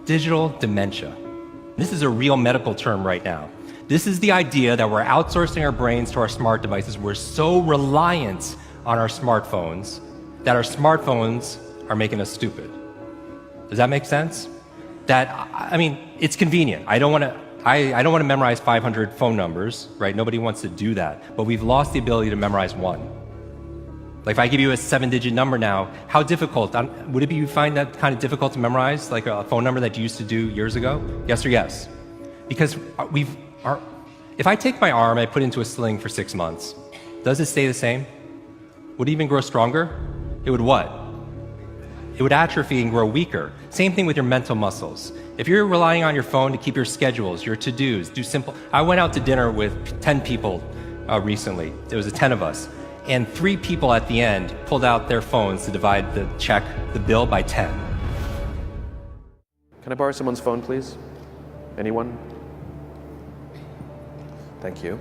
Digital dementia. This is a real medical term right now. This is the idea that we're outsourcing our brains to our smart devices. We're so reliant on our smartphones that our smartphones are making us stupid. Does that make sense? I mean, it's convenient. I don't want to memorize 500 phone numbers, right? Nobody wants to do that. But we've lost the ability to memorize one. Like if I give you a 7-digit number now, how difficult? Would you find that kind of difficult to memorize, like a phone number that you used to do years ago? Yes or yes? Because if I take my arm and I put it into a sling for 6 months, does it stay the same? Would it even grow stronger? It would what? It would atrophy and grow weaker. Same thing with your mental muscles. If you're relying on your phone to keep your schedules, your to-dos, do simple. I went out to dinner with 10 people recently. There was 10 of us. And 3 people at the end pulled out their phones to divide the bill by 10. Can I borrow someone's phone, please? Anyone? Thank you.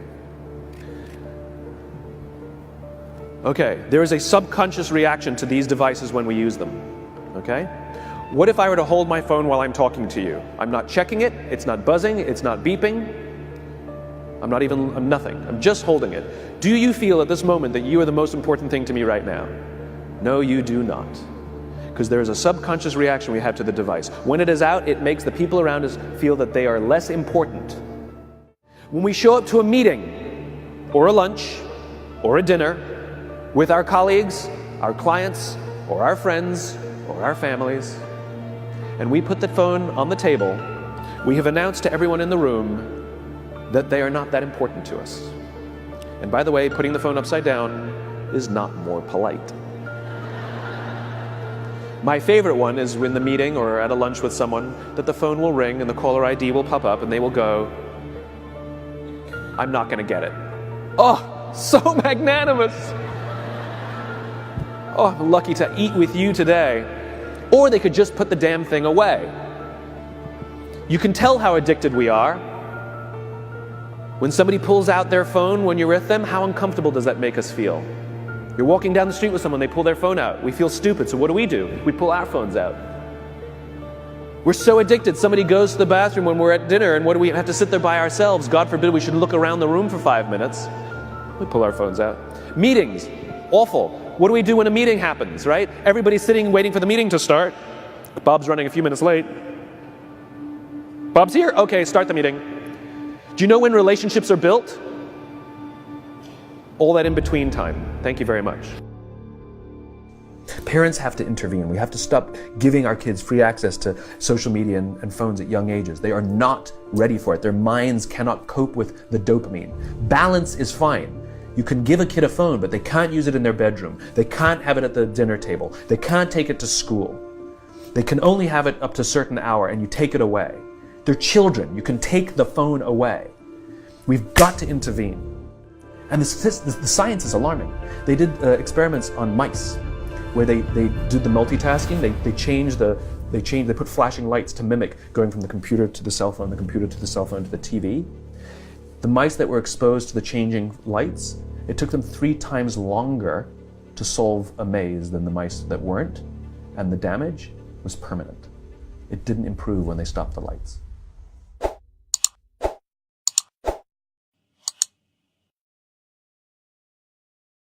Okay, there is a subconscious reaction to these devices when we use them. Okay? What if I were to hold my phone while I'm talking to you? I'm not checking it, it's not buzzing, it's not beeping. I'm nothing. I'm just holding it. Do you feel at this moment that you are the most important thing to me right now? No, you do not. Because there is a subconscious reaction we have to the device. When it is out, it makes the people around us feel that they are less important. When we show up to a meeting, or a lunch, or a dinner, with our colleagues, our clients, or our friends, or our families, and we put the phone on the table, we have announced to everyone in the room that they are not that important to us. And by the way, putting the phone upside down is not more polite. My favorite one is in the meeting or at a lunch with someone that the phone will ring and the caller ID will pop up and they will go, I'm not gonna get it. Oh, so magnanimous. Oh, I'm lucky to eat with you today. Or they could just put the damn thing away. You can tell how addicted we are. When somebody pulls out their phone when you're with them, how uncomfortable does that make us feel? You're walking down the street with someone, they pull their phone out. We feel stupid, so what do? We pull our phones out. We're so addicted. Somebody goes to the bathroom when we're at dinner, and what do we have to sit there by ourselves? God forbid we should look around the room for 5 minutes. We pull our phones out. Meetings, awful. What do we do when a meeting happens, right? Everybody's sitting waiting for the meeting to start. Bob's running a few minutes late. Bob's here? Okay, start the meeting. Do you know when relationships are built? All that in between time. Thank you very much. Parents have to intervene. We have to stop giving our kids free access to social media and phones at young ages. They are not ready for it. Their minds cannot cope with the dopamine. Balance is fine. You can give a kid a phone, but they can't use it in their bedroom. They can't have it at the dinner table. They can't take it to school. They can only have it up to a certain hour, and you take it away. They're children. You can take the phone away. We've got to intervene. And the science is alarming. They did experiments on mice where they did the multitasking. They put flashing lights to mimic going from the computer to the cell phone, the computer to the cell phone to the TV. The mice that were exposed to the changing lights, it took them 3 times longer to solve a maze than the mice that weren't, and the damage was permanent. It didn't improve when they stopped the lights.